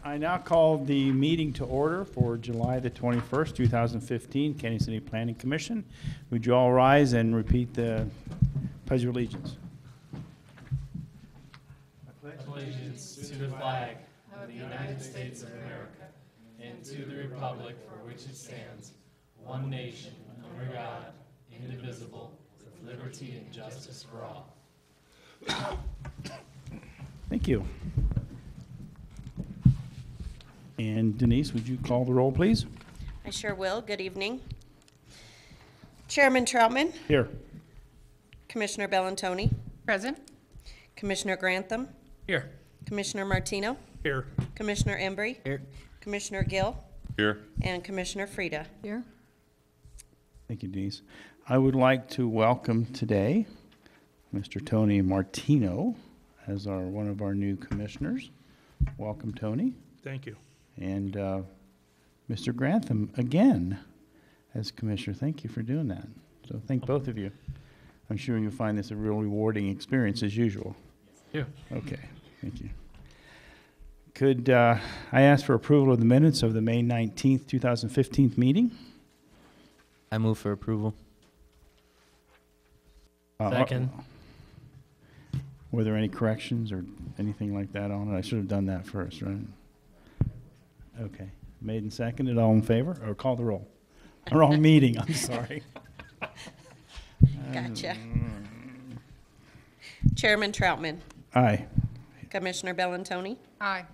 I now call the meeting to order for July the 21st, 2015, Cañon City Planning Commission. Would you all rise and repeat the Pledge of Allegiance? Allegiance to the flag of the United States of America and to the republic for which it stands, one nation, under God, indivisible, with liberty and justice for all. Thank you. And Denise, would you call the roll, please? I sure will. Good evening. Chairman Troutman, Here. Commissioner Bellantoni, Present. Commissioner Grantham, Here. Commissioner Martino, Here. Commissioner Embry, Here. Commissioner Gill, Here. and Commissioner Frida. Here. Thank you, Denise. I would like to welcome today Mr. Tony Martino as one of our new commissioners. Welcome, Tony. Thank you. And Mr. Grantham again as commissioner. Thank you for doing that. So thank both of you. I'm sure you'll find this a real rewarding experience as usual. Yeah. Okay, thank you. Could I ask for approval of the minutes of the May 19th, 2015 meeting? I move for approval. Second. Were there any corrections or anything like that on it? I should have done that first, right? Okay. Made and seconded. All in favor? Or call the roll. Wrong meeting. I'm sorry. Gotcha. Chairman Troutman, Aye. Commissioner Bellantoni. Aye.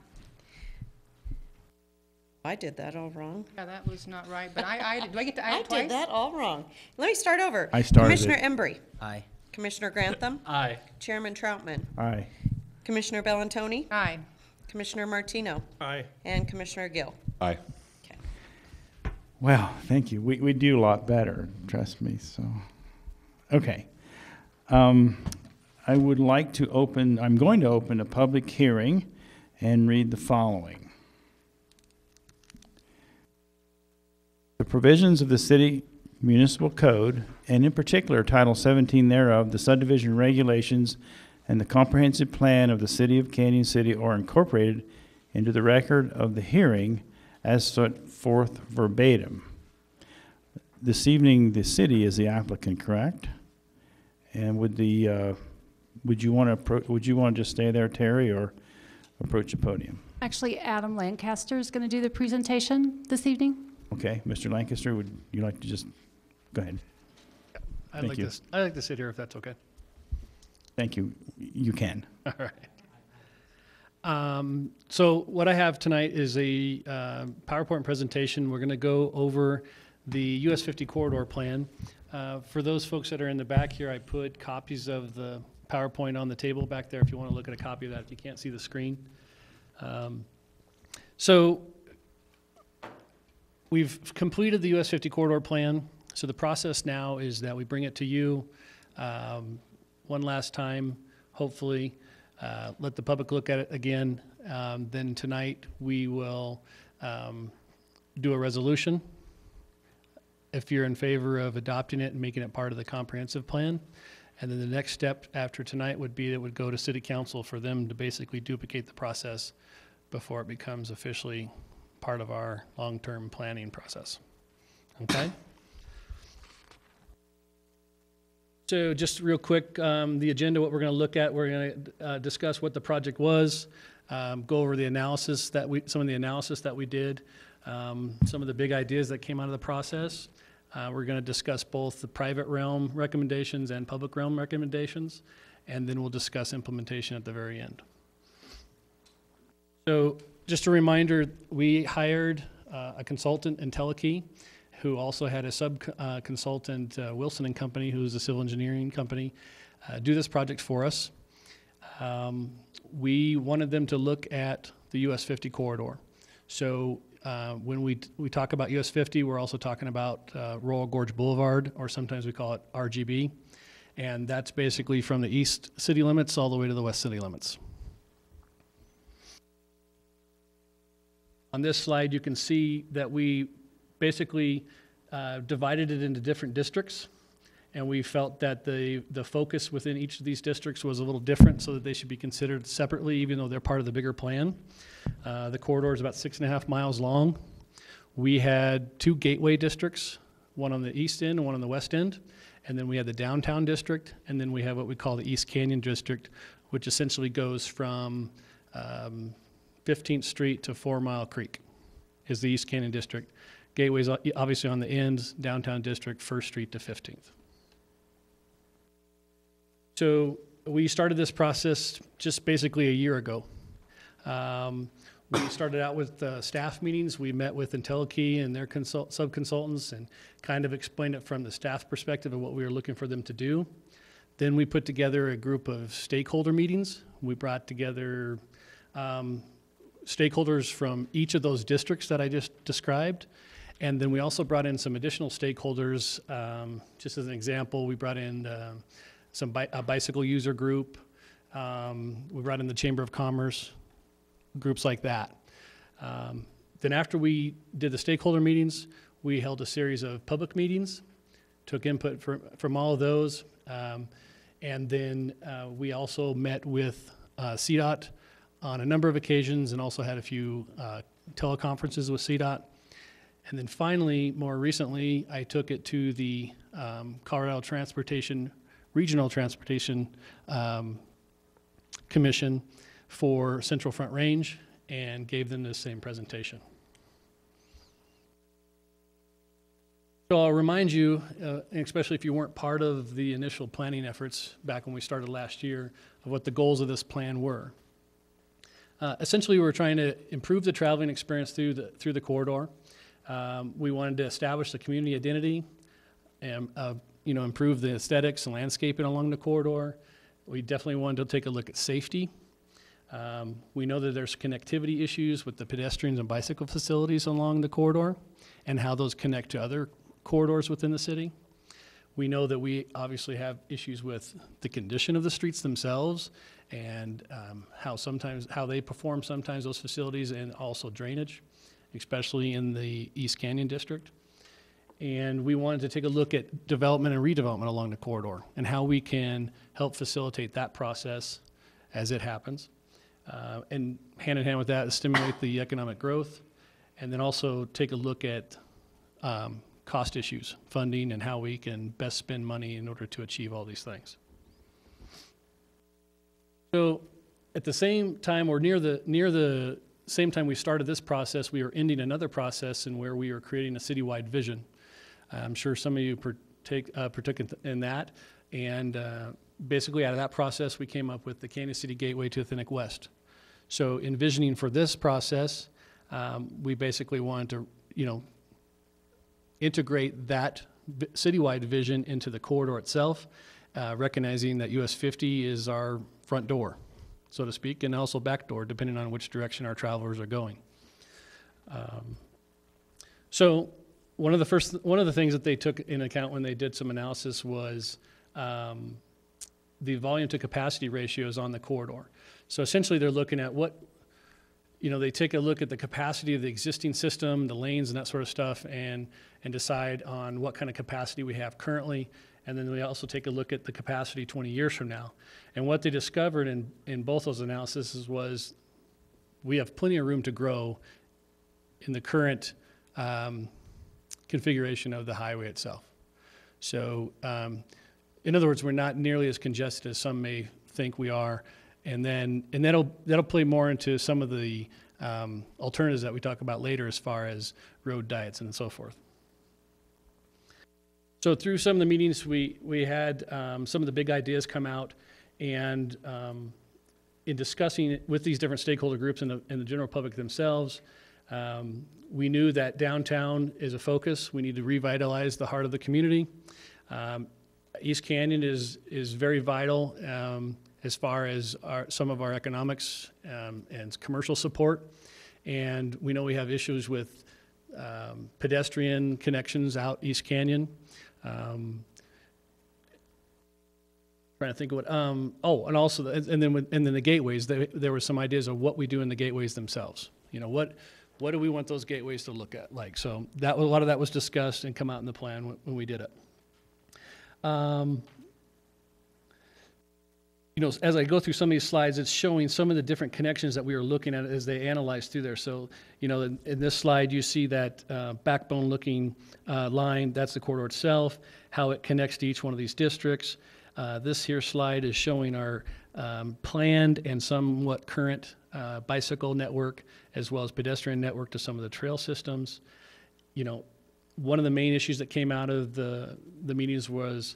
I did that all wrong. Yeah, that was not right, but do I get to add I it twice? did that all wrong. Let me start over. I started Commissioner it. Embry, Aye. Commissioner Grantham, Aye. Chairman Troutman, Aye. Commissioner Bellantoni, Aye. Commissioner Martino, Aye. and Commissioner Gill. Aye. Okay. Well, thank you. We do a lot better, trust me. So, okay. I would like to I'm going to open a public hearing and read the following. The provisions of the City Municipal Code, and in particular Title 17 thereof, the subdivision regulations, and the comprehensive plan of the City of Cañon City are incorporated into the record of the hearing as set forth verbatim. This evening, the city is the applicant, correct? And would you want to just stay there, Terry, or approach the podium? Actually, Adam Lancaster is going to do the presentation this evening. Okay, Mr. Lancaster, would you like to just go ahead? I'd Thank you. like to sit here if that's okay. Thank you. You can. All right. So what I have tonight is a PowerPoint presentation. We're going to go over the US 50 corridor plan. For those folks that are in the back here, I put copies of the PowerPoint on the table back there if you want to look at a copy of that if you can't see the screen. So we've completed the US 50 corridor plan. So the process now is that we bring it to you one last time, hopefully, let the public look at it again. Then tonight we will do a resolution if you're in favor of adopting it and making it part of the comprehensive plan. And then the next step after tonight would be it would go to City Council for them to basically duplicate the process before it becomes officially part of our long-term planning process. Okay? So just real quick, the agenda, what we're going to look at, we're going to discuss what the project was, go over the analysis some of the analysis that we did, some of the big ideas that came out of the process. We're going to discuss both the private realm recommendations and public realm recommendations, and then we'll discuss implementation at the very end. So just a reminder, we hired a consultant in Telekey, who also had a sub-consultant, Wilson & Company, who is a civil engineering company, do this project for us. We wanted them to look at the US 50 corridor. So when we talk about US 50, we're also talking about Royal Gorge Boulevard, or sometimes we call it RGB. And that's basically from the east city limits all the way to the west city limits. On this slide, you can see that we basically divided it into different districts, and we felt that the focus within each of these districts was a little different, so that they should be considered separately, even though they're part of the bigger plan. The corridor is about 6.5 miles long. We had 2 gateway districts, one on the east end and one on the west end, and then we had the downtown district, and then we have what we call the East Canyon district, which essentially goes from 15th Street to 4 Mile Creek is the East Canyon district. Gateway's obviously on the ends, downtown district, 1st Street to 15th. So we started this process just basically a year ago. We started out with staff meetings. We met with IntelliKey and their sub-consultants and kind of explained it from the staff perspective of what we were looking for them to do. Then we put together a group of stakeholder meetings. We brought together stakeholders from each of those districts that I just described. And then we also brought in some additional stakeholders. Just as an example, we brought in a bicycle user group. We brought in the Chamber of Commerce, groups like that. Then after we did the stakeholder meetings, we held a series of public meetings, took input from all of those, and then we also met with CDOT on a number of occasions and also had a few teleconferences with CDOT. And then finally, more recently, I took it to the Colorado Regional Transportation Commission for Central Front Range and gave them the same presentation. So I'll remind you, especially if you weren't part of the initial planning efforts back when we started last year, of what the goals of this plan were. Essentially, we were trying to improve the traveling experience through the corridor. We wanted to establish the community identity and improve the aesthetics and landscaping along the corridor. We definitely wanted to take a look at safety. We know that there's connectivity issues with the pedestrians and bicycle facilities along the corridor and how those connect to other corridors within the city. We know that we obviously have issues with the condition of the streets themselves and how they perform sometimes, those facilities, and also drainage, especially in the East Canyon district. And we wanted to take a look at development and redevelopment along the corridor and how we can help facilitate that process as it happens. And hand in hand with that, stimulate the economic growth, and then also take a look at cost issues, funding, and how we can best spend money in order to achieve all these things. So at the same time, or near the same time we started this process, we were ending another process in where we were creating a citywide vision. I'm sure some of you partook in that, and basically out of that process, we came up with the Canyon City Gateway to Authentic West. So envisioning for this process, we basically wanted to, integrate that citywide vision into the corridor itself, recognizing that US 50 is our front door, so to speak, and also back door, depending on which direction our travelers are going. So one of the things that they took into account when they did some analysis was the volume to capacity ratios on the corridor. So essentially they're looking at they take a look at the capacity of the existing system, the lanes and that sort of stuff, and decide on what kind of capacity we have currently. And then we also take a look at the capacity 20 years from now. And what they discovered in both those analyses was we have plenty of room to grow in the current configuration of the highway itself. So in other words, we're not nearly as congested as some may think we are. And that'll play more into some of the alternatives that we talk about later as far as road diets and so forth. So through some of the meetings, we had some of the big ideas come out, and in discussing it with these different stakeholder groups and the general public themselves, we knew that downtown is a focus. We need to revitalize the heart of the community. East Canyon is very vital as far as some of our economics and commercial support. And we know we have issues with pedestrian connections out East Canyon. Trying to think of what, and also, and then the gateways, there were some ideas of what we do in the gateways themselves. What do we want those gateways to look at like? So a lot of that was discussed and come out in the plan when we did it. You know, as I go through some of these slides, it's showing some of the different connections that we were looking at as they analyzed through there. So, you know, in this slide, you see that backbone-looking line. That's the corridor itself, how it connects to each one of these districts. This here slide is showing our planned and somewhat current bicycle network, as well as pedestrian network to some of the trail systems. You know, one of the main issues that came out of the meetings was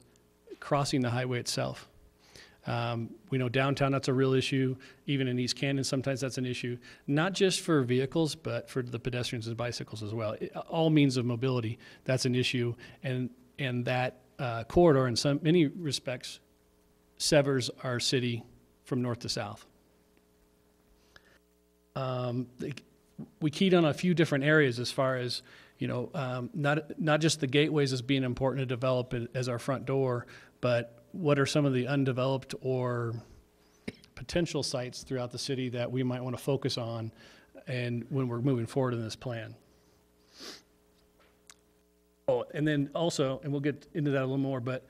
crossing the highway itself. We know downtown, that's a real issue. Even in East Canyon, sometimes that's an issue, not just for vehicles, but for the pedestrians and bicycles as well. All means of mobility, that's an issue. And that corridor, in many respects, severs our city from north to south. We keyed on a few different areas as far as, you know, not just the gateways as being important to develop it as our front door, but what are some of the undeveloped or potential sites throughout the city that we might want to focus on and when we're moving forward in this plan. Oh, and then also, and we'll get into that a little more, but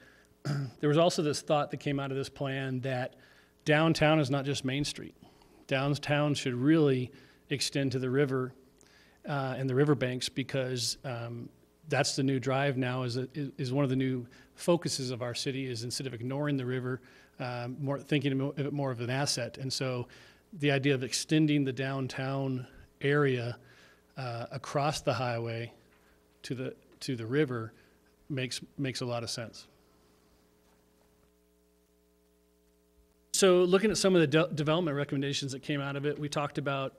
there was also this thought that came out of this plan that downtown is not just Main Street. Downtown should really extend to the river and the riverbanks, because that's the new drive now, is one of the new focuses of our city, is instead of ignoring the river, more thinking of it more of an asset. And so the idea of extending the downtown area across the highway to the river makes a lot of sense. So looking at some of the development recommendations that came out of it, we talked about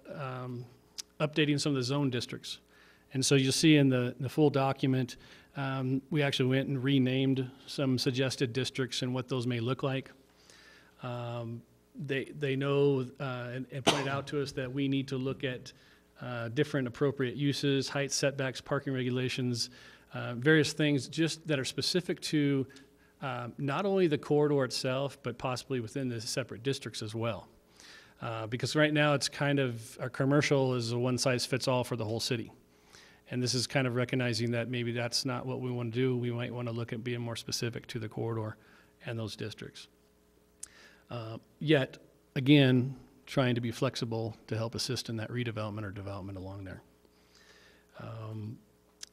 updating some of the zone districts. And so you'll see in the full document, we actually went and renamed some suggested districts and what those may look like. They know and pointed out to us that we need to look at different appropriate uses, height setbacks, parking regulations, various things just that are specific to not only the corridor itself, but possibly within the separate districts as well. Because right now it's kind of, our commercial is a one-size-fits-all for the whole city. And this is kind of recognizing that maybe that's not what we want to do. We might want to look at being more specific to the corridor and those districts. Yet, again, trying to be flexible to help assist in that redevelopment or development along there.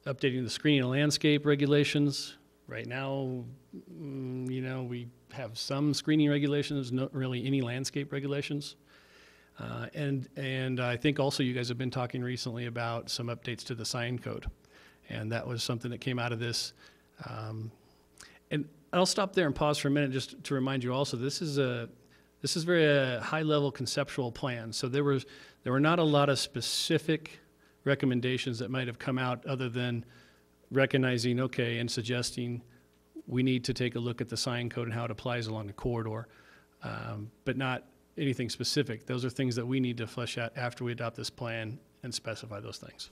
Updating the screening and landscape regulations. Right now, you know, we have some screening regulations, not really any landscape regulations. And I think also you guys have been talking recently about some updates to the sign code. And that was something that came out of this. And I'll stop there and pause for a minute just to remind you also, this is very high level conceptual plan. So there were not a lot of specific recommendations that might have come out other than recognizing, okay, and suggesting we need to take a look at the sign code and how it applies along the corridor, but not anything specific. Those are things that we need to flesh out after we adopt this plan and specify those things.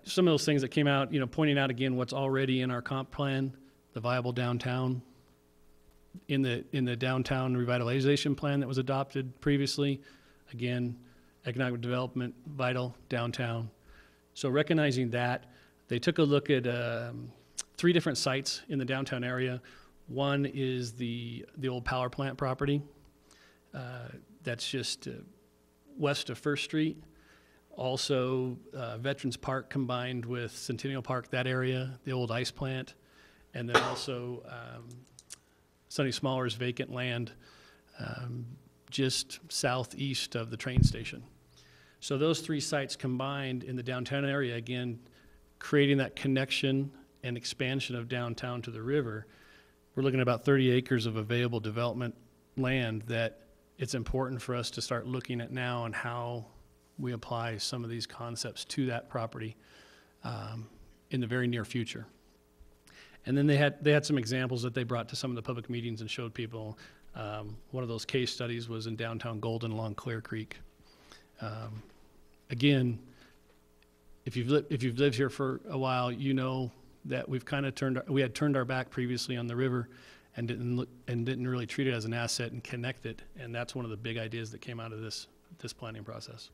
Some of those things that came out, you know, pointing out again what's already in our comp plan, the viable downtown, in the downtown revitalization plan that was adopted previously, again, economic development, vital downtown. So recognizing that, they took a look at 3 different sites in the downtown area. One is the old power plant property. That's just west of First Street. Also, Veterans Park combined with Centennial Park, that area, the old ice plant. And then also Sonny Smaller's vacant land just southeast of the train station. So those 3 sites combined in the downtown area, again, creating that connection and expansion of downtown to the river. We're looking at about 30 acres of available development land that it's important for us to start looking at now and how we apply some of these concepts to that property in the very near future. And then they had some examples that they brought to some of the public meetings and showed people. One of those case studies was in downtown Golden along Clear Creek. Again, if you've lived here for a while, you know that we've kind of turned our back previously on the river and didn't really treat it as an asset and connect it. And that's one of the big ideas that came out of this planning process.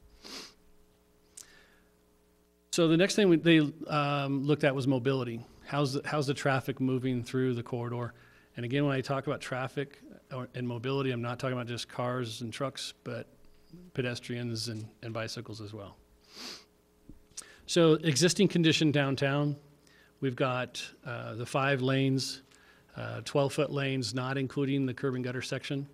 So the next thing they looked at was mobility. how's the traffic moving through the corridor? And again, when I talk about traffic and mobility, I'm not talking about just cars and trucks, but pedestrians and bicycles as well. So existing condition downtown, we've got the 5 lanes, 12-foot lanes, not including the curb and gutter section.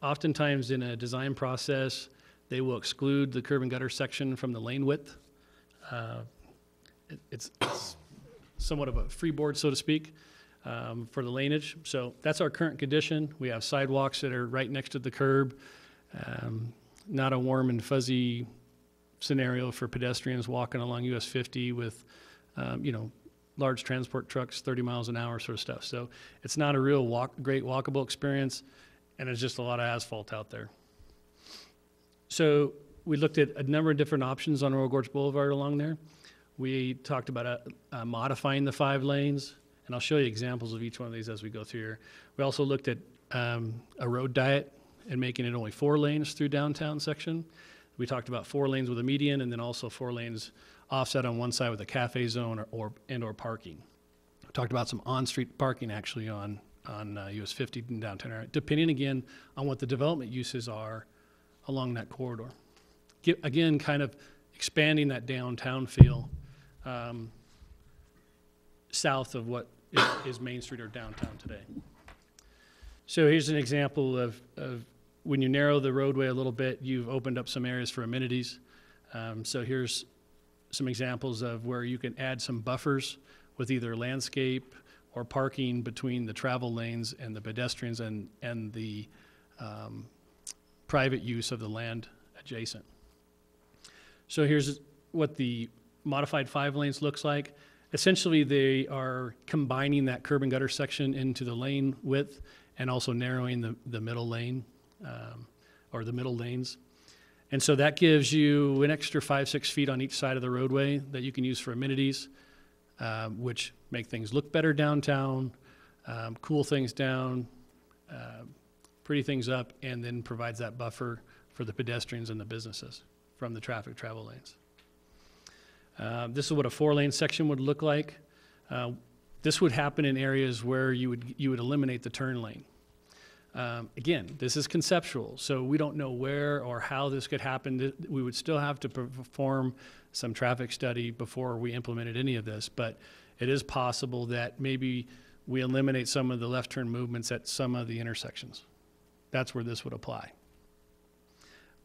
Oftentimes in a design process, they will exclude the curb and gutter section from the lane width. It's somewhat of a freeboard, so to speak, for the laneage. So that's our current condition. We have sidewalks that are right next to the curb. Not a warm and fuzzy scenario for pedestrians walking along US 50 with, large transport trucks, 30 miles an hour sort of stuff. So it's not a real great walkable experience, and there's just a lot of asphalt out there. So we looked at a number of different options on Royal Gorge Boulevard along there. We talked about modifying the 5 lanes, and I'll show you examples of each one of these as we go through here. We also looked at a road diet and making it only 4 lanes through downtown section. We talked about 4 lanes with a median, and then also 4 lanes offset on one side with a cafe zone or parking. We talked about some on-street parking actually on US 50 in downtown area, depending again on what the development uses are along that corridor. Again, kind of expanding that downtown feel south of what is Main Street or downtown today. So here's an example of when you narrow the roadway a little bit, you've opened up some areas for amenities. So here's some examples of where you can add some buffers with either landscape or parking between the travel lanes and the pedestrians and the private use of the land adjacent. So here's what the modified 5 lanes looks like. Essentially, they are combining that curb and gutter section into the lane width and also narrowing the middle lane or the middle lanes. And so that gives you an extra 5-6 feet on each side of the roadway that you can use for amenities, which make things look better downtown, cool things down, pretty things up, and then provides that buffer for the pedestrians and the businesses from the traffic travel lanes. This is what a 4-lane section would look like. This would happen in areas where you would eliminate the turn lane. Again, this is conceptual, so we don't know where or how this could happen. We would still have to perform some traffic study before we implemented any of this, but it is possible that maybe we eliminate some of the left turn movements at some of the intersections. That's where this would apply.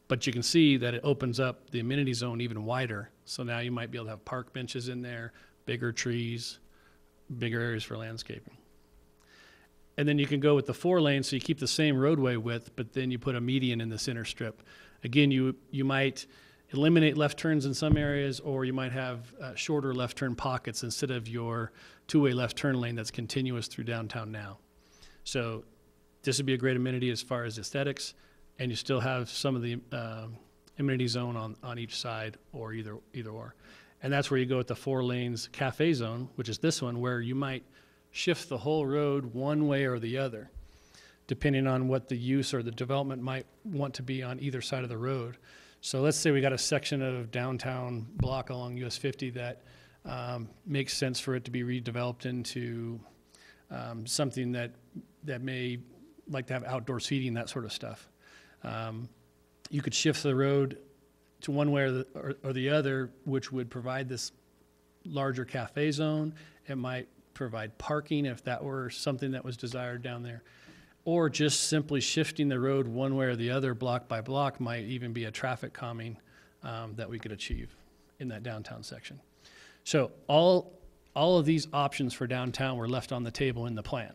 But you can see that it opens up the amenity zone even wider, so now you might be able to have park benches in there, bigger trees, bigger areas for landscaping. And then you can go with the 4 lanes, so you keep the same roadway width, but then you put a median in the center strip. Again, you might eliminate left turns in some areas, or you might have shorter left turn pockets instead of your 2-way left turn lane that's continuous through downtown now. So this would be a great amenity as far as aesthetics, and you still have some of the amenity zone on each side, or either or. And that's where you go with the 4 lanes cafe zone, which is this one, where you might shift the whole road one way or the other, depending on what the use or the development might want to be on either side of the road. So let's say we got a section of downtown block along US 50 that makes sense for it to be redeveloped into something that may like to have outdoor seating, that sort of stuff. You could shift the road to one way or the other, which would provide this larger cafe zone. It might provide parking if that were something that was desired down there, or just simply shifting the road one way or the other block by block might even be a traffic calming that we could achieve in that downtown section. So all of these options for downtown were left on the table in the plan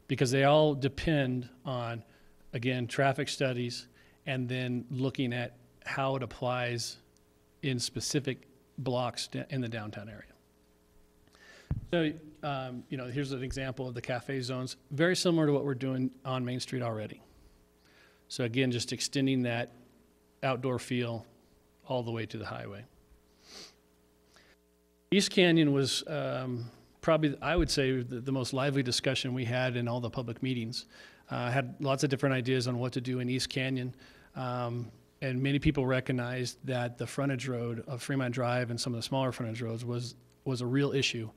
because they all depend on, again, traffic studies and then looking at how it applies in specific blocks in the downtown area. So, here's an example of the cafe zones, very similar to what we're doing on Main Street already. So again, just extending that outdoor feel all the way to the highway. East Canyon was probably, I would say, the most lively discussion we had in all the public meetings. Had lots of different ideas on what to do in East Canyon. And many people recognized that the frontage road of Fremont Drive and some of the smaller frontage roads was a real issue.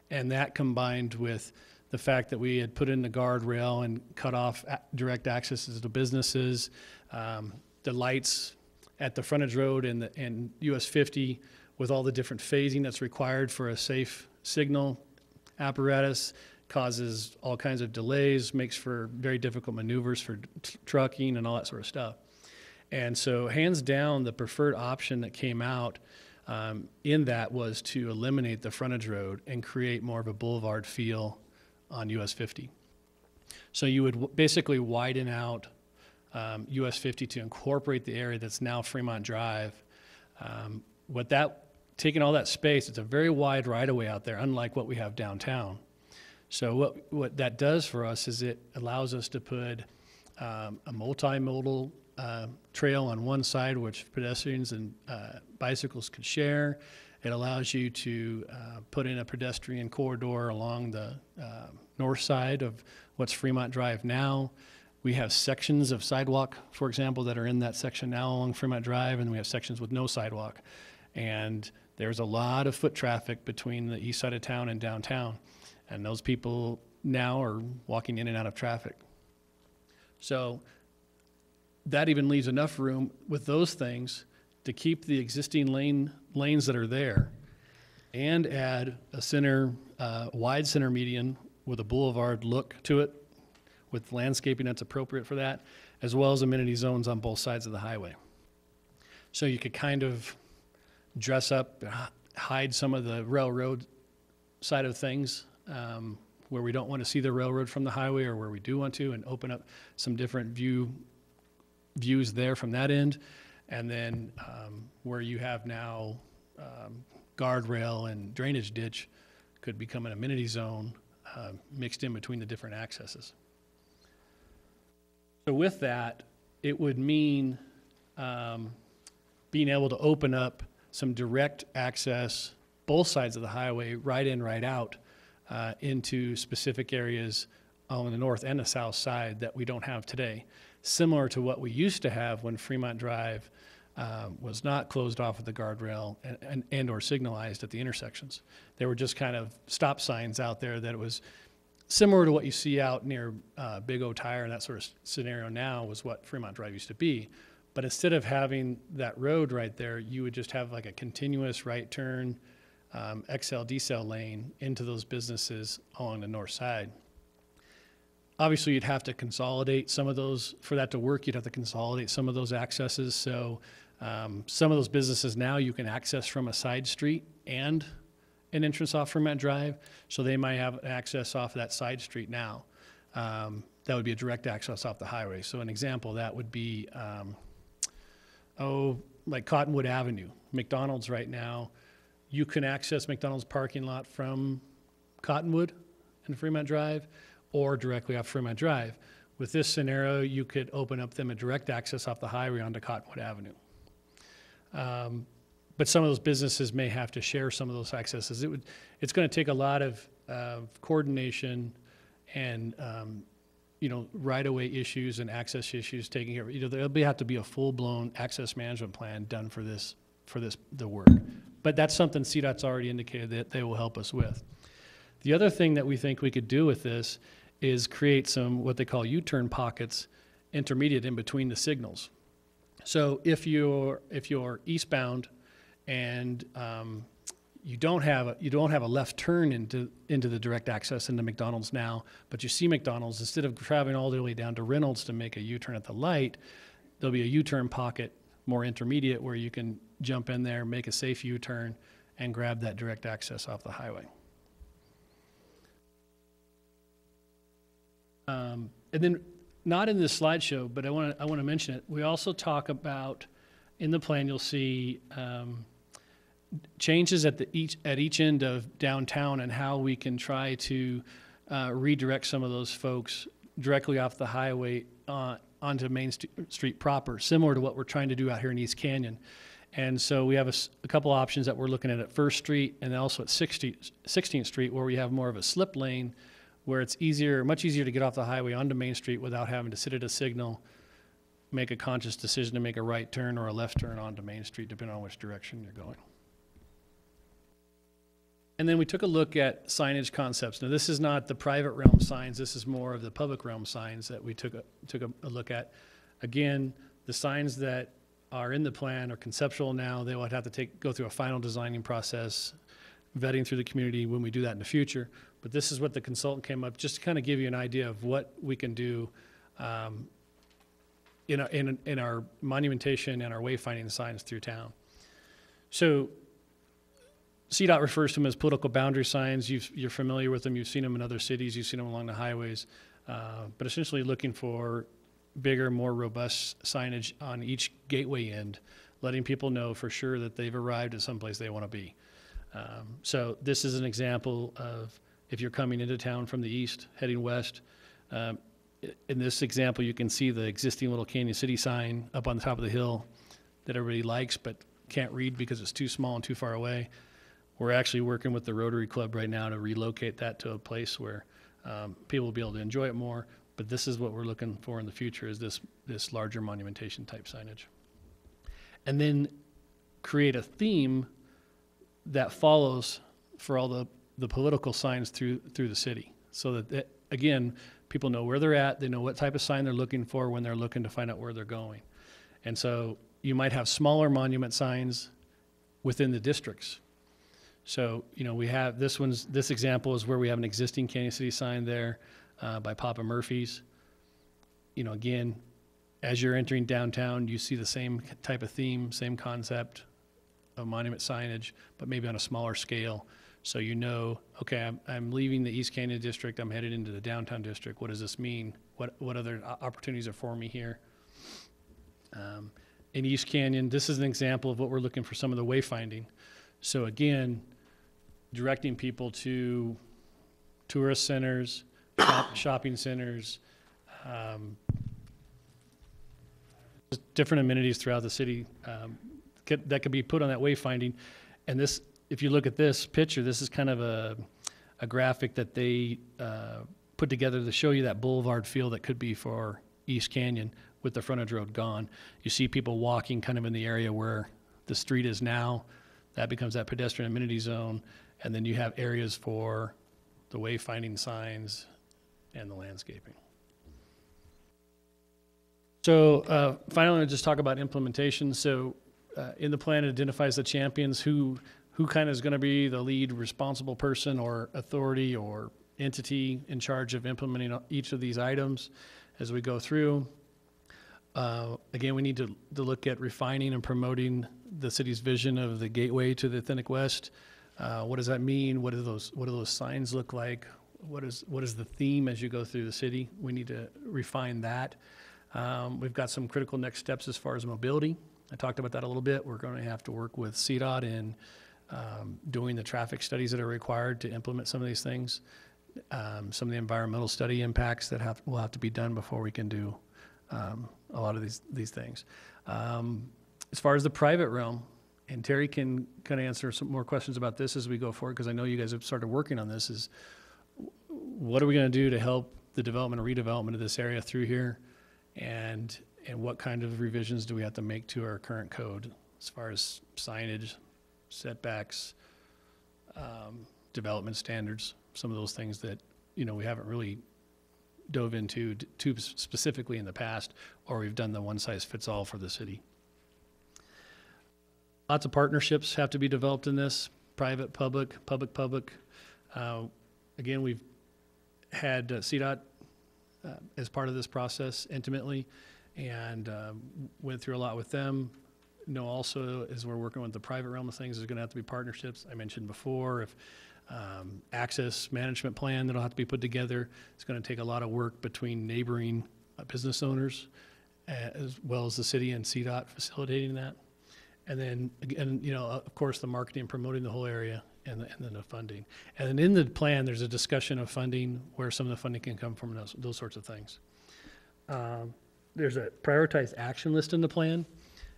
And that combined with the fact that we had put in the guardrail and cut off direct accesses to businesses, the lights at the frontage road and US 50 with all the different phasing that's required for a safe signal apparatus causes all kinds of delays, makes for very difficult maneuvers for trucking and all that sort of stuff. And so hands down, the preferred option that came out in that was to eliminate the frontage road and create more of a boulevard feel on US 50. So you would basically widen out US 50 to incorporate the area that's now Fremont Drive. Taking all that space, it's a very wide right-of-way out there, unlike what we have downtown. So what that does for us is it allows us to put a multimodal trail on one side, which pedestrians and bicycles could share. It allows you to put in a pedestrian corridor along the north side of what's Fremont Drive now. We have sections of sidewalk, for example, that are in that section now along Fremont Drive, and we have sections with no sidewalk. And there's a lot of foot traffic between the east side of town and downtown, and those people now are walking in and out of traffic. So that even leaves enough room with those things to keep the existing lanes that are there and add a wide center median with a boulevard look to it with landscaping that's appropriate for that, as well as amenity zones on both sides of the highway. So you could kind of dress up, hide some of the railroad side of things where we don't want to see the railroad from the highway or where we do want to, and open up some different views there from that end. And then where you have now guardrail and drainage ditch could become an amenity zone mixed in between the different accesses. So with that, it would mean being able to open up some direct access, both sides of the highway, right in, right out, into specific areas on the north and the south side that we don't have today. Similar to what we used to have when Fremont Drive was not closed off with the guardrail and or signalized at the intersections. There were just kind of stop signs out there that it was similar to what you see out near Big O Tire and that sort of scenario now was what Fremont Drive used to be. But instead of having that road right there, you would just have like a continuous right turn, XL, decel lane into those businesses along the north side. Obviously, you'd have to consolidate some of those. For that to work, you'd have to consolidate some of those accesses. So some of those businesses now you can access from a side street and an entrance off Fremont Drive. So they might have access off that side street now. That would be a direct access off the highway. So an example of that would be like Cottonwood Avenue. McDonald's right now, you can access McDonald's parking lot from Cottonwood and Fremont Drive or directly off Fremont Drive. With this scenario, you could open up them a direct access off the highway onto Cottonwood Avenue. But some of those businesses may have to share some of those accesses. It's going to take a lot of coordination and right-of-way issues and access issues taking care of. There'll have to be a full-blown access management plan done for the work. But that's something CDOT's already indicated that they will help us with. The other thing that we think we could do with this is create some what they call U-turn pockets intermediate in between the signals. So if you're eastbound and you don't have a left turn into the direct access into McDonald's now, but you see McDonald's, instead of traveling all the way down to Reynolds to make a U-turn at the light, there'll be a U-turn pocket more intermediate where you can jump in there, make a safe U-turn, and grab that direct access off the highway. And then, not in this slideshow, but I want to mention it. We also talk about, in the plan, you'll see changes at each end of downtown and how we can try to redirect some of those folks directly off the highway onto Main Street proper, similar to what we're trying to do out here in East Canyon. And so we have a couple options that we're looking at First Street and also at 16th Street, where we have more of a slip lane, where it's much easier to get off the highway onto Main Street without having to sit at a signal, make a conscious decision to make a right turn or a left turn onto Main Street, depending on which direction you're going. And then we took a look at signage concepts. Now, this is not the private realm signs. This is more of the public realm signs that we took a look at. Again, the signs that are in the plan are conceptual now. They would have to go through a final designing process, vetting through the community when we do that in the future. But this is what the consultant came up, just to kind of give you an idea of what we can do in our monumentation and our wayfinding signs through town. So CDOT refers to them as political boundary signs. You're familiar with them. You've seen them in other cities. You've seen them along the highways. But essentially looking for bigger, more robust signage on each gateway end, letting people know for sure that they've arrived at someplace they want to be. So this is an example of if you're coming into town from the east, heading west. In this example, you can see the existing little Cañon City sign up on the top of the hill that everybody likes but can't read because it's too small and too far away. We're actually working with the Rotary Club right now to relocate that to a place where people will be able to enjoy it more. But this is what we're looking for in the future, is this larger monumentation type signage. And then create a theme that follows for all the political signs through the city. So that, again, people know where they're at, they know what type of sign they're looking for when they're looking to find out where they're going. And so you might have smaller monument signs within the districts. So, we have this example is where we have an existing Cañon City sign there by Papa Murphy's. Again, as you're entering downtown, you see the same type of theme, same concept of monument signage, but maybe on a smaller scale. So okay, I'm leaving the East Canyon district, I'm headed into the downtown district. What does this mean? What other opportunities are for me here? In East Canyon, this is an example of what we're looking for, some of the wayfinding. So again, directing people to tourist centers, shopping centers, different amenities throughout the city that could be put on that wayfinding. And this, if you look at this picture, this is kind of a graphic that they put together to show you that boulevard feel that could be for East Canyon with the frontage road gone. You see people walking kind of in the area where the street is now. That becomes that pedestrian amenity zone. And then you have areas for the wayfinding signs and the landscaping. So finally, I'll just talk about implementation. So in the plan, it identifies the champions, who kind of is going to be the lead responsible person or authority or entity in charge of implementing each of these items as we go through. Again, we need to look at refining and promoting the city's vision of the gateway to the authentic West. What does that mean? What do those signs look like? What is the theme as you go through the city? We need to refine that. We've got some critical next steps as far as mobility. I talked about that a little bit. We're going to have to work with CDOT in doing the traffic studies that are required to implement some of these things. Some of the environmental study impacts that will have to be done before we can do a lot of these things. As far as the private realm, and Terry can kind of answer some more questions about this as we go forward, because I know you guys have started working on this, is what are we going to do to help the development and redevelopment of this area through here, and what kind of revisions do we have to make to our current code as far as signage, setbacks, development standards, some of those things that we haven't really dove into too specifically in the past, or we've done the one-size-fits-all for the city. Lots of partnerships have to be developed in this, private, public. Again, we've had CDOT as part of this process intimately, and went through a lot with them. Also, as we're working with the private realm of things, there's going to have to be partnerships. I mentioned before, if access management plan that'll have to be put together. It's going to take a lot of work between neighboring business owners, as well as the city and CDOT facilitating that. And then again, of course, the marketing and promoting the whole area, and then the funding. And then in the plan, there's a discussion of funding, where some of the funding can come from, those sorts of things. There's a prioritized action list in the plan.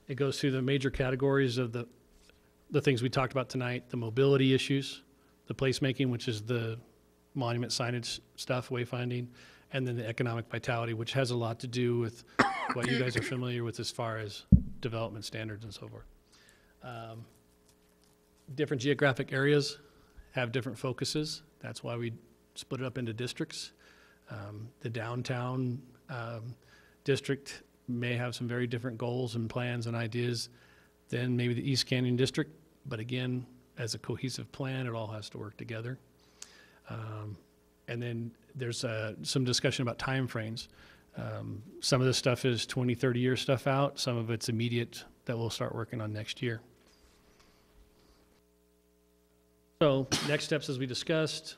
It goes through the major categories of the things we talked about tonight: the mobility issues, the placemaking, which is the monument signage stuff, wayfinding, and then the economic vitality, which has a lot to do with what you guys are familiar with as far as development standards and so forth. Different geographic areas have different focuses. That's why we split it up into districts. The downtown district may have some very different goals and plans and ideas than maybe the East Canyon district, but again, as a cohesive plan, it all has to work together. And then there's some discussion about timeframes. Some of this stuff is 20, 30-year stuff out. Some of it's immediate that we'll start working on next year. So next steps, as we discussed,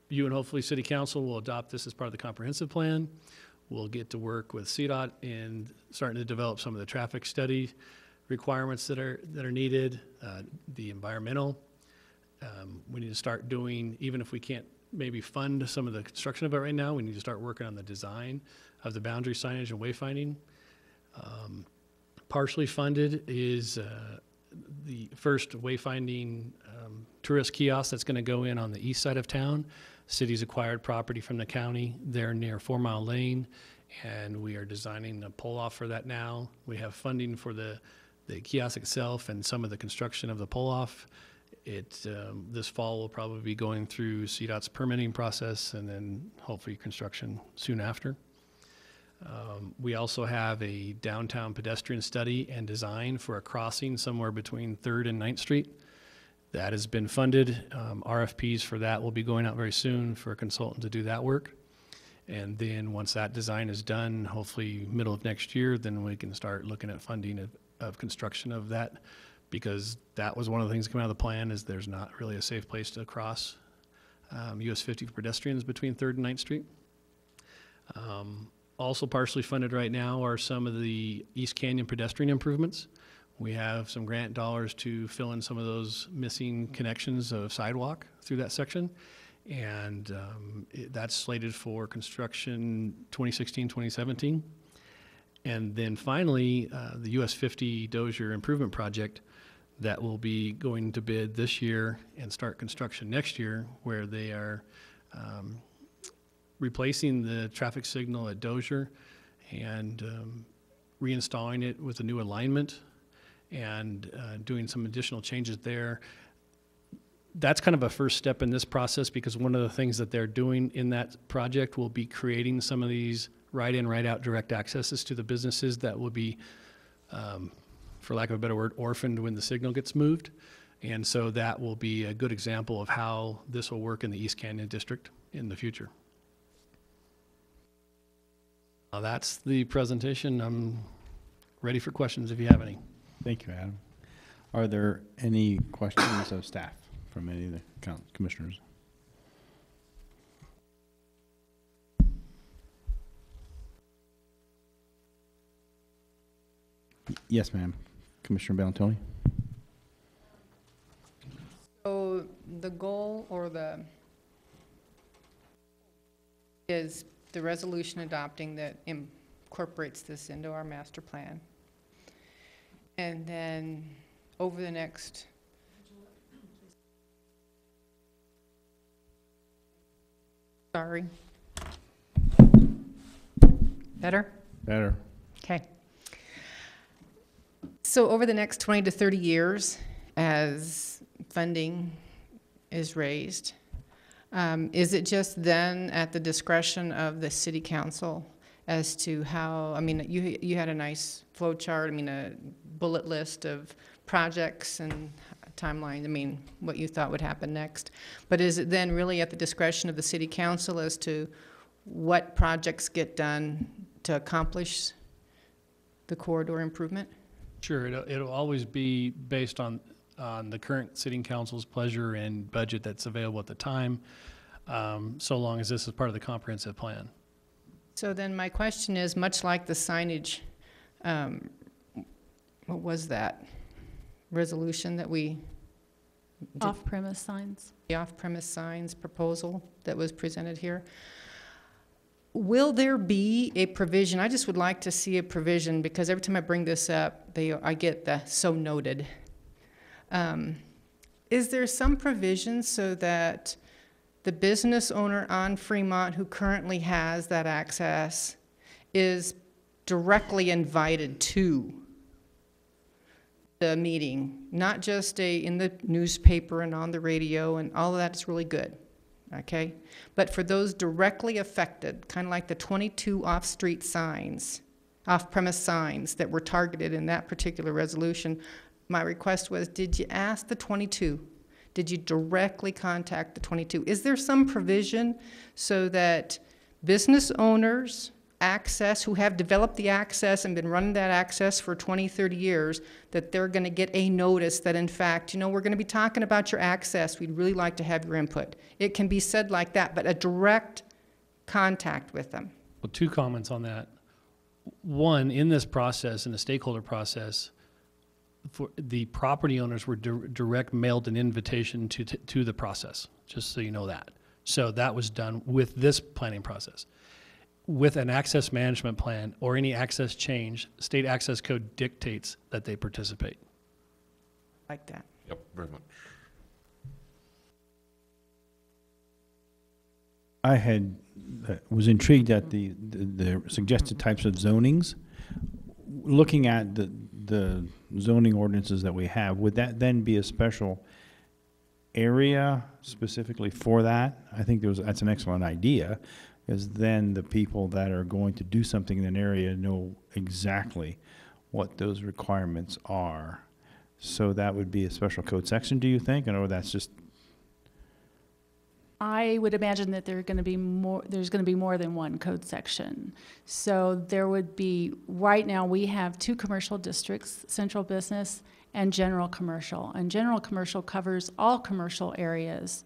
you and hopefully City Council will adopt this as part of the comprehensive plan. We'll get to work with CDOT in starting to develop some of the traffic study requirements that are needed, the environmental. We need to start doing, even if we can't maybe fund some of the construction of it right now, we need to start working on the design of the boundary signage and wayfinding. Partially funded is the first wayfinding tourist kiosk that's going to go in on the east side of town. City's acquired property from the county there near 4 Mile Lane, and we are designing a pull-off for that now. We have funding for the kiosk itself and some of the construction of the pull-off. This fall will probably be going through CDOT's permitting process and then hopefully construction soon after. We also have a downtown pedestrian study and design for a crossing somewhere between 3rd and 9th Street. That has been funded. RFPs for that will be going out very soon for a consultant to do that work. And then once that design is done, hopefully middle of next year, then we can start looking at funding of construction of that, because that was one of the things coming out of the plan is there's not really a safe place to cross US 50 for pedestrians between 3rd and 9th Street. Also partially funded right now are some of the East Canyon pedestrian improvements. We have some grant dollars to fill in some of those missing connections of sidewalk through that section. And that's slated for construction 2016, 2017. And then finally, the US 50 Dozier Improvement Project that will be going to bid this year and start construction next year, where they are replacing the traffic signal at Dozier and reinstalling it with a new alignment and doing some additional changes there. That's kind of a first step in this process, because one of the things that they're doing in that project will be creating some of these right-in, right-out direct accesses to the businesses that will be, for lack of a better word, orphaned when the signal gets moved. And so that will be a good example of how this will work in the East Canyon District in the future. That's the presentation. I'm ready for questions if you have any. Thank you, Adam. Are there any questions of staff from any of the commissioners? Yes, ma'am. Commissioner Bellantoni. So the goal is the resolution adopting that incorporates this into our master plan. And then over the next Better? Better. Okay. So over the next 20 to 30 years, as funding is raised, is it just then at the discretion of the city council as to how, I mean, you had a nice flow chart, I mean, a bullet list of projects and timelines, I mean, what you thought would happen next. But is it then really at the discretion of the city council as to what projects get done to accomplish the corridor improvement? Sure, it'll always be based on the current sitting council's pleasure and budget that's available at the time, so long as this is part of the comprehensive plan. So then my question is, much like the signage, what was that resolution that we did? Off-premise signs. The off-premise signs proposal that was presented here. Will there be a provision? I just would like to see a provision, because every time I bring this up, I get the so noted. Is there some provision so that the business owner on Fremont who currently has that access is directly invited to the meeting, not just in the newspaper and on the radio, and all of that is really good, okay? But for those directly affected, kind of like the 22 off-street signs, off-premise signs that were targeted in that particular resolution, my request was, did you ask the 22? Did you directly contact the 22? Is there some provision so that business owners who have developed the access and been running that access for 20, 30 years, that they're going to get a notice that, in fact, we're going to be talking about your access. We'd really like to have your input. It can be said like that, but a direct contact with them. Well, 2 comments on that. One, in this process, in the stakeholder process, for the property owners were direct mailed an invitation to the process, just so you know that. So that was done with this planning process. With an access management plan or any access change, state access code dictates that they participate. Like that. Yep, very much. I was intrigued at the suggested types of zonings. Looking at the zoning ordinances that we have, would that then be a special area specifically for that? I think that's an excellent idea, because then the people that are going to do something in an area know exactly what those requirements are. So that would be a special code section, do you think? Or that's just... I would imagine that there's going to be more than one code section. So there would be, right now we have 2 commercial districts, central business and general commercial. And general commercial covers all commercial areas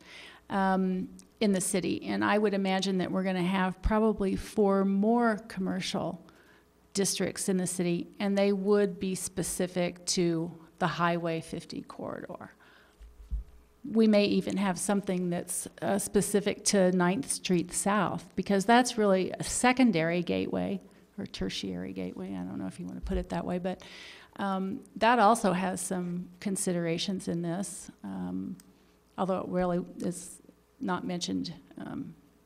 in the city. And I would imagine that we're going to have probably 4 more commercial districts in the city, and they would be specific to the Highway 50 corridor. We may even have something that's specific to 9th Street South, because that's really a secondary gateway or tertiary gateway. I don't know if you want to put it that way, but that also has some considerations in this, although it really is not mentioned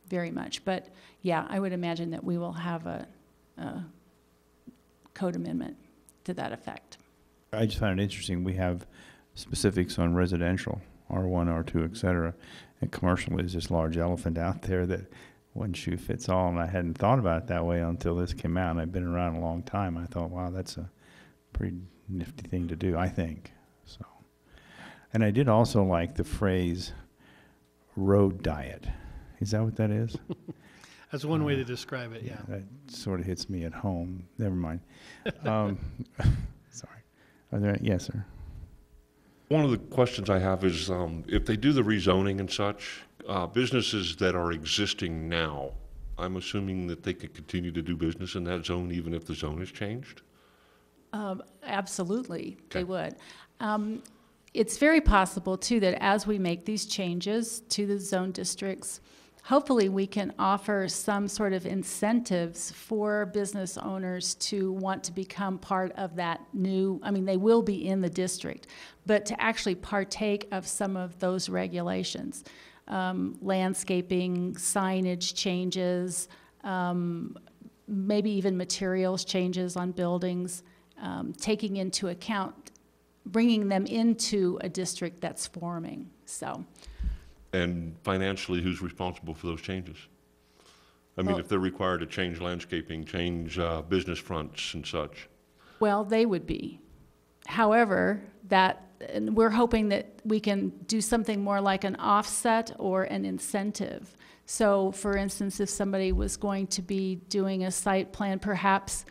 very much. But yeah, I would imagine that we will have a code amendment to that effect. I just found it interesting. We have specifics on residential, R1, R2, et cetera. And commercial is this large elephant out there that one shoe fits all. And I hadn't thought about it that way until this came out. And I've been around a long time. I thought, wow, that's a pretty nifty thing to do, I think. So, and I did also like the phrase road diet. Is that what that is? That's one way to describe it, yeah. That sort of hits me at home. Never mind. Sorry. Are there, yes, sir. One of the questions I have is if they do the rezoning and such, businesses that are existing now, I'm assuming that they could continue to do business in that zone even if the zone is changed? Absolutely, Okay. they would. It's very possible, too, that as we make these changes to the zone districts, hopefully we can offer some sort of incentives for business owners to want to become part of that new, I mean, they will be in the district, but to actually partake of some of those regulations. Landscaping, signage changes, maybe even materials changes on buildings, taking into account, bringing them into a district that's forming, so. And financially, who's responsible for those changes? I mean, Well, if they're required to change landscaping, change business fronts and such. Well, they would be. However, and we're hoping that we can do something more like an offset or an incentive. So, for instance, if somebody was going to be doing a site plan, perhaps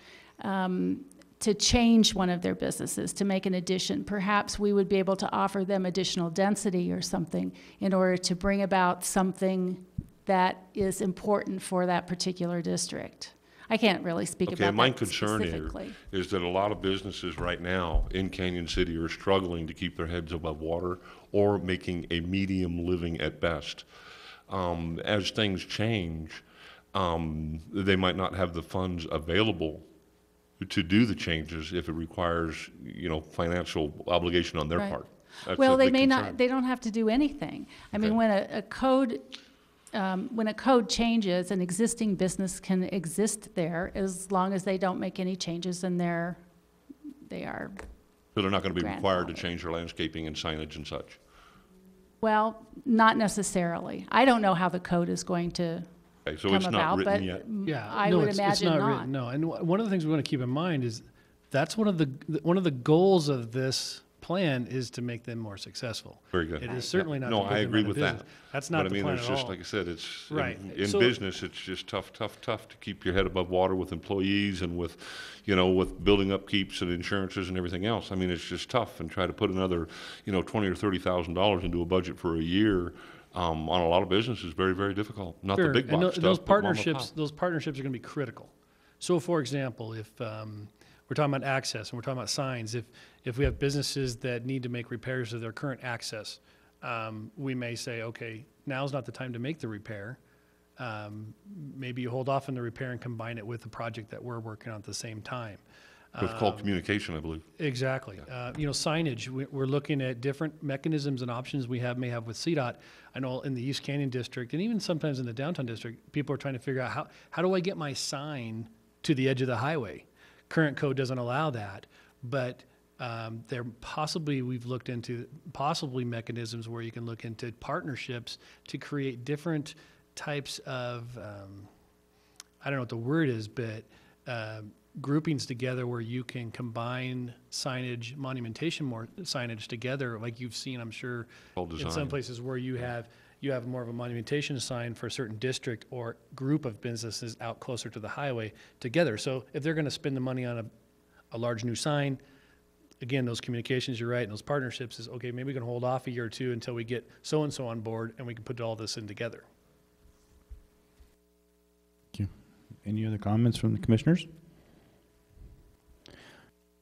to change one of their businesses, to make an addition, perhaps we would be able to offer them additional density or something in order to bring about something that is important for that particular district. I can't really speak Okay, about my that concern here specifically. is that a lot of businesses right now in Canyon City are struggling to keep their heads above water or making a medium living at best. As things change, they might not have the funds available to do the changes if it requires, financial obligation on their Right. part. That's Well, a they big may concern. not, they don't have to do anything. I mean, Okay. when a code changes, an existing business can exist there as long as they don't make any changes in they are. So they're not going to be required to grandfathered. change their landscaping and signage and such? Well, not necessarily. I don't know how the code is going to Okay, so come it's not about, written but yet? Yeah, I no, would it's imagine not not. written, no. And one of the things we want to keep in mind is that's one of the goals of this plan is to make them more successful. Very good. It is certainly not to No, put I them agree out of with business. that. That's not But I the mean, plan there's at just, all. like I said, it's, Right. in So- business, it's just tough to keep your head above water with employees and with, with building upkeeps and insurances and everything else. I mean, it's just tough, and try to put another, $20,000 or $30,000 into a budget for a year, on a lot of business is very, very difficult. Not the Sure, big and box stuff, those but mom and partnerships, pop. those partnerships are going to be critical. So, for example, if we're talking about access and we're talking about signs, if we have businesses that need to make repairs to their current access, we may say, okay, now's not the time to make the repair. Maybe you hold off on the repair and combine it with the project that we're working on at the same time. It's called communication, I believe. Exactly. Signage, we're looking at different mechanisms and options we may have with CDOT. I know in the East Canyon District, and even sometimes in the downtown district, people are trying to figure out how do I get my sign to the edge of the highway? Current code doesn't allow that, but we've looked into possibly mechanisms where you can look into partnerships to create different types of, I don't know what the word is, but groupings together where you can combine signage, monumentation signage together, like you've seen, I'm sure, Called in design. some places where you have more of a monumentation sign for a certain district or group of businesses out closer to the highway together. So if they're going to spend the money on a large new sign, again, those communications, you're right, and those partnerships is, okay, maybe we can hold off a year or two until we get so-and-so on board and we can put all this in together. Thank you. Any other comments from the commissioners?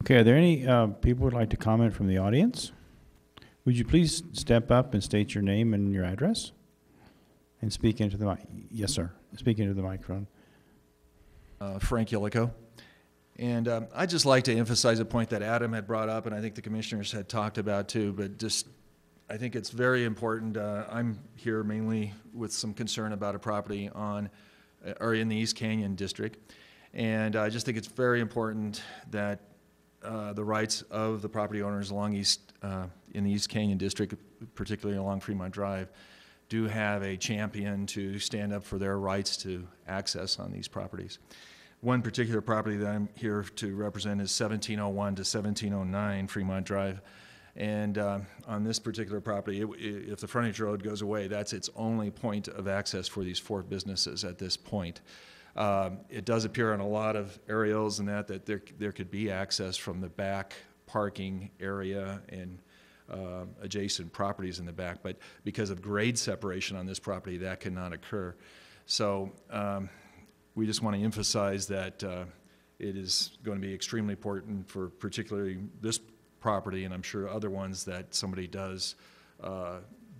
Okay, are there any people who would like to comment from the audience? Would you please step up and state your name and your address? And speak into the mic. Yes, sir. Speak into the microphone. Frank Yillico. And I'd just like to emphasize a point that Adam had brought up, and I think the commissioners had talked about too, but just I think it's very important. I'm here mainly with some concern about a property in the East Canyon district. And I just think it's very important that the rights of the property owners in the East Canyon district, particularly along Fremont Drive, do have a champion to stand up for their rights to access on these properties. One particular property that I'm here to represent is 1701 to 1709 Fremont Drive. And on this particular property, if the frontage road goes away, that's its only point of access for these 4 businesses at this point. It does appear on a lot of aerials and that there could be access from the back parking area and adjacent properties in the back, but because of grade separation on this property, that cannot occur. So we just want to emphasize that it is going to be extremely important for particularly this property, and I'm sure other ones, that somebody does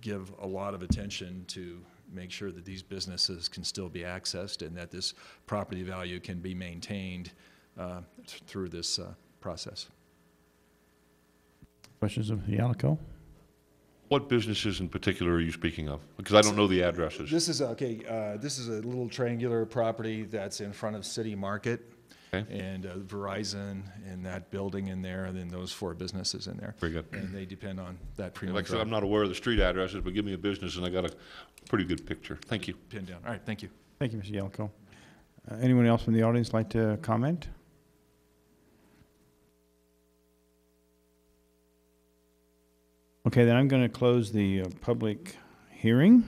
give a lot of attention to make sure that these businesses can still be accessed and that this property value can be maintained through this process. Questions of Yalico? What businesses in particular are you speaking of? Because I don't know the addresses. This is this is a little triangular property that's in front of City Market. Okay. And Verizon and that building in there, and then those 4 businesses in there. Very good. And they depend on that premium. Like I said, I'm not aware of the street addresses, but give me a business and I got a pretty good picture. Thank you. Pinned down. All right, thank you. Thank you, Mr. Yalico. Anyone else from the audience like to comment? Okay, then I'm going to close the public hearing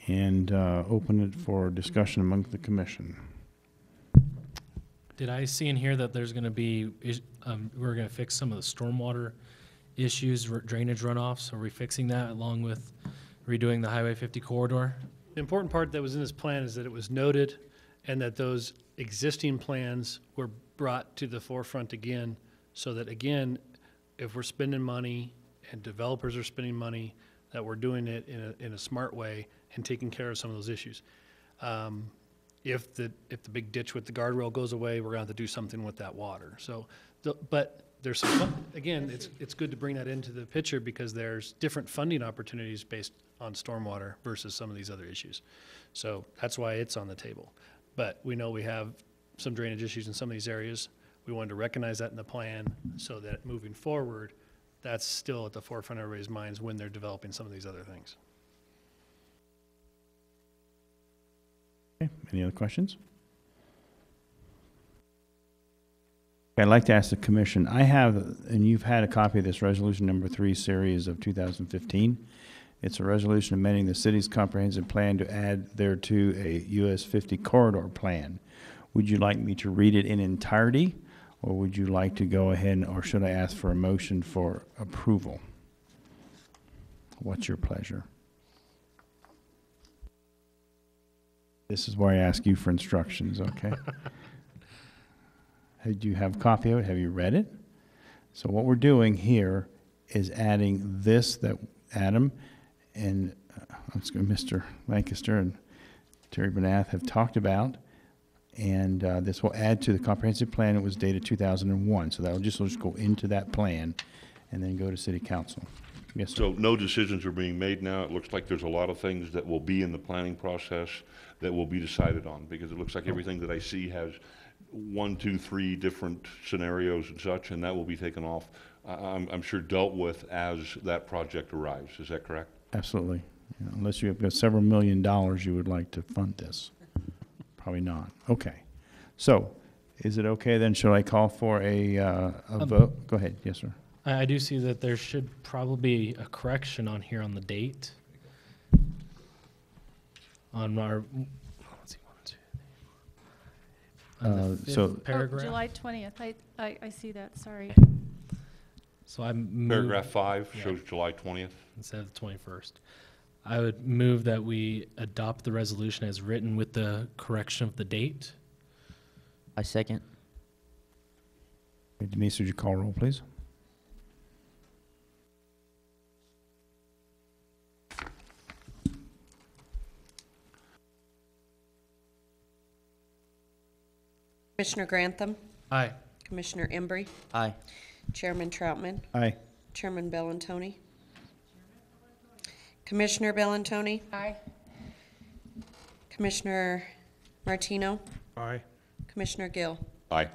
and open it for discussion among the commission. Did I see in here that there's going to be, we're going to fix some of the stormwater issues, drainage runoffs? Are we fixing that along with redoing the Highway 50 corridor? The important part that was in this plan is that it was noted and that those existing plans were brought to the forefront again, so that, again, if we're spending money and developers are spending money, that we're doing it in a smart way and taking care of some of those issues. If the big ditch with the guardrail goes away, we're going to have to do something with that water. So, but there's some, again, it's good to bring that into the picture because there's different funding opportunities based on stormwater versus some of these other issues. So that's why it's on the table. But we know we have some drainage issues in some of these areas. We wanted to recognize that in the plan so that moving forward, that's still at the forefront of everybody's minds when they're developing some of these other things. Okay, any other questions? I'd like to ask the commission, I have, and you've had a copy of this resolution number 3 series of 2015. It's a resolution amending the city's comprehensive plan to add thereto a US 50 corridor plan. Would you like me to read it in entirety, or would you like to go ahead, or should I ask for a motion for approval? What's your pleasure? This is where I ask you for instructions, okay? Do you have a copy of it? Have you read it? So what we're doing here is adding this that Adam and Mr. Lancaster and Terry Bernath have talked about, and this will add to the comprehensive plan. It was dated 2001, so that will just go into that plan and then go to City Council. Yes, sir. So no decisions are being made now. It looks like there's a lot of things that will be in the planning process that will be decided on, because it looks like everything that I see has 1, 2, 3 different scenarios and such, and that will be taken off, I'm sure, dealt with as that project arrives. Is that correct? Absolutely. You know, unless you have got several $1 million you would like to fund this. Probably not. Okay. So, is it okay then? Shall I call for a vote? Go ahead. Yes, sir. I do see that there should probably be a correction on here on the date. On our, let's see, 1, 2, 3, 4. On the fifth paragraph. July 20th, I see that, sorry. So I moved, Paragraph 5 Yeah. shows July 20th. instead of the 21st. I would move that we adopt the resolution as written with the correction of the date. I second. Okay, Denise, would you call roll, please? Commissioner Grantham, Aye. Commissioner Embry, Aye. Chairman Troutman, Aye. Chairman Bellantoni. Commissioner Bellantoni, Aye. Commissioner Martino, Aye. Commissioner Gill. Aye.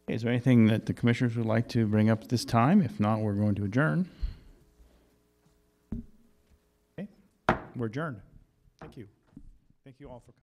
Okay, is there anything that the commissioners would like to bring up at this time? If not, we're going to adjourn. Okay, we're adjourned. Thank you. Thank you all for coming.